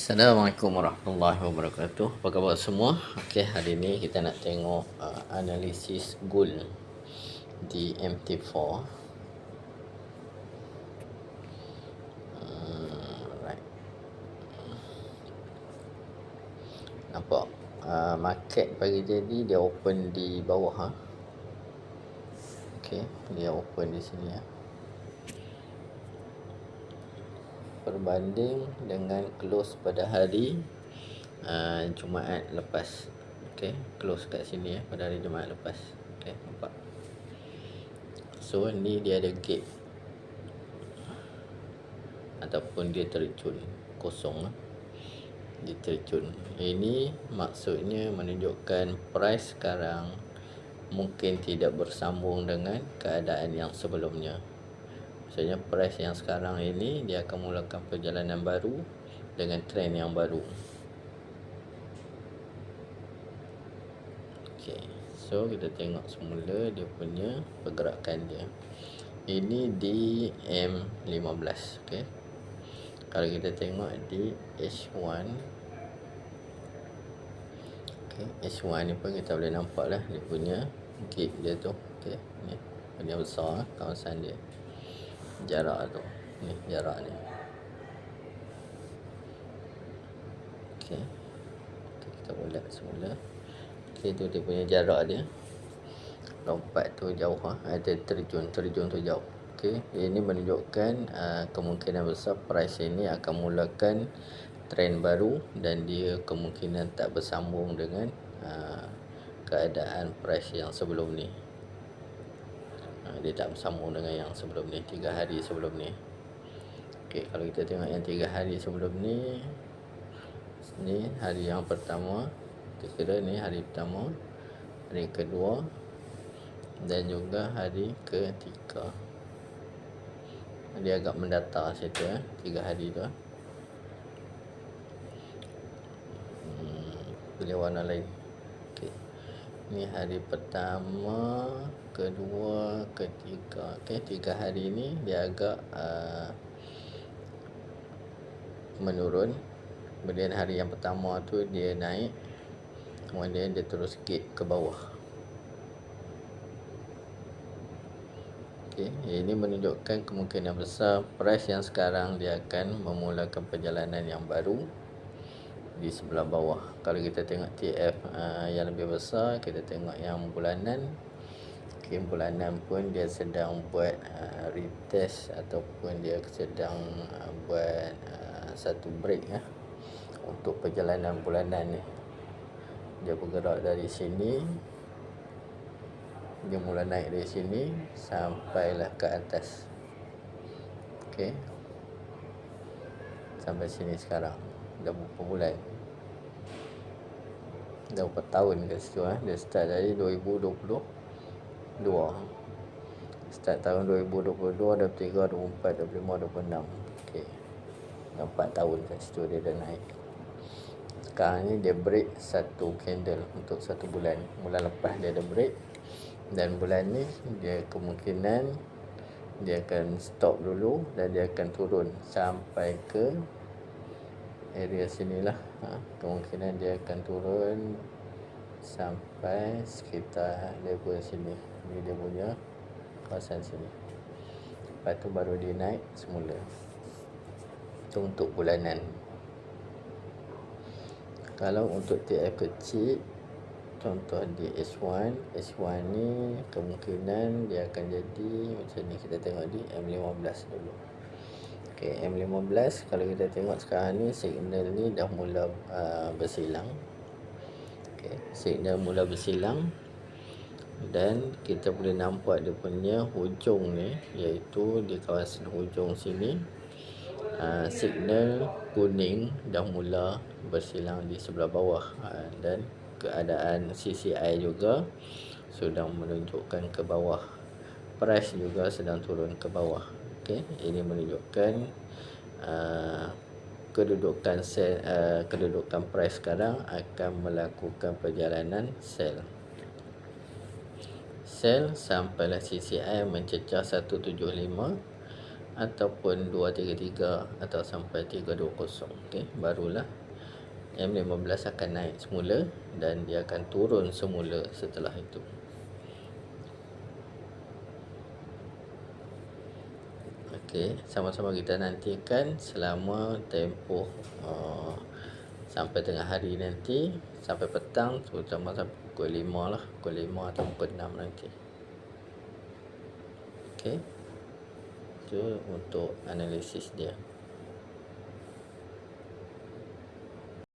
Assalamualaikum warahmatullahi wabarakatuh. Apa khabar semua? Okey, hari ni kita nak tengok analisis gold di MT4. Right. Nampak market pagi tadi dia open di bawah Okey, dia open di sini berbanding dengan close pada hari Jumaat lepas. Okey, close kat sini pada hari Jumaat lepas. Okey, nampak. So ni dia ada gap ataupun dia terjun kosong dia terjun. Ini maksudnya menunjukkan price sekarang mungkin tidak bersambung dengan keadaan yang sebelumnya. Maksudnya price yang sekarang ini dia akan mulakan perjalanan baru dengan trend yang baru. Okey, so kita tengok semula dia punya pergerakan dia. Ini di M15. Okey, kalau kita tengok di H1, okay, H1 ni pun kita boleh nampak lah dia punya gap dia tu. Okey, ni dia besar kawasan dia, jarak tu, ni jarak ni. Okey, kita bulat semula. Okey, tu dia punya jarak dia. Lompat tu jauh ada terjun tu jauh. Okey, ini menunjukkan kemungkinan besar price ini akan mulakan trend baru dan dia kemungkinan tak bersambung dengan keadaan price yang sebelum ni. Dia tak bersambung dengan yang sebelum ni, 3 hari sebelum ni. Okey, kalau kita tengok yang 3 hari sebelum ni, ni hari yang pertama, kita kira ni hari pertama, hari kedua dan juga hari ketiga. Dia agak mendatar situ 3 hari tu. Pilih warna lain. Okey, ni hari pertama, kedua, ketiga. Okey, 3 hari ni dia agak menurun. Kemudian hari yang pertama tu dia naik, kemudian dia terus gap ke bawah. Okey, ini menunjukkan kemungkinan besar price yang sekarang dia akan memulakan perjalanan yang baru di sebelah bawah. Kalau kita tengok TF yang lebih besar, kita tengok yang bulanan. Okey, bulanan pun dia sedang buat retest ataupun dia sedang buat satu break untuk perjalanan bulanan ni. Dia bergerak dari sini, dia mula naik dari sini sampailah ke atas. Okey, sampai sini sekarang dah berapa bulan, dah berapa tahun kat situ Dia start dari 2022, start tahun 2022, 23, 24, 25, 26. Okey, dah 4 tahun kat situ dia dah naik. Sekarang ni dia break satu candle untuk 1 bulan. Bulan lepas dia ada break, dan bulan ni dia kemungkinan dia akan stop dulu dan dia akan turun sampai ke area sinilah. Kemungkinan dia akan turun sampai sekitar level sini. Ni dia punya kawasan sini. Lepas tu baru dia naik semula. Itu untuk bulanan. Kalau untuk TF kecil, contoh di H1 ni kemungkinan dia akan jadi macam ni. Kita tengok di M15 dulu. Okey, M15 kalau kita tengok sekarang ni signal ni dah mula bersilang. Okey, signal mula bersilang dan kita boleh nampak dia punya hujung ni, iaitu di kawasan hujung sini. Signal kuning dah mula bersilang di sebelah bawah, dan keadaan CCI juga sudah menunjukkan ke bawah. Price juga sedang turun ke bawah. Okey, ini menunjukkan kedudukan sell, kedudukan price sekarang akan melakukan perjalanan sell sampailah CCI mencecah 175 ataupun 233 atau sampai 320. Okey, barulah M15 akan naik semula dan dia akan turun semula setelah itu. Okey, sama-sama kita nantikan selama tempoh sampai tengah hari nanti, sampai petang, terutama sampai pukul 5 lah, pukul 5 atau pukul 6 nanti. Okey, itu untuk analisis dia.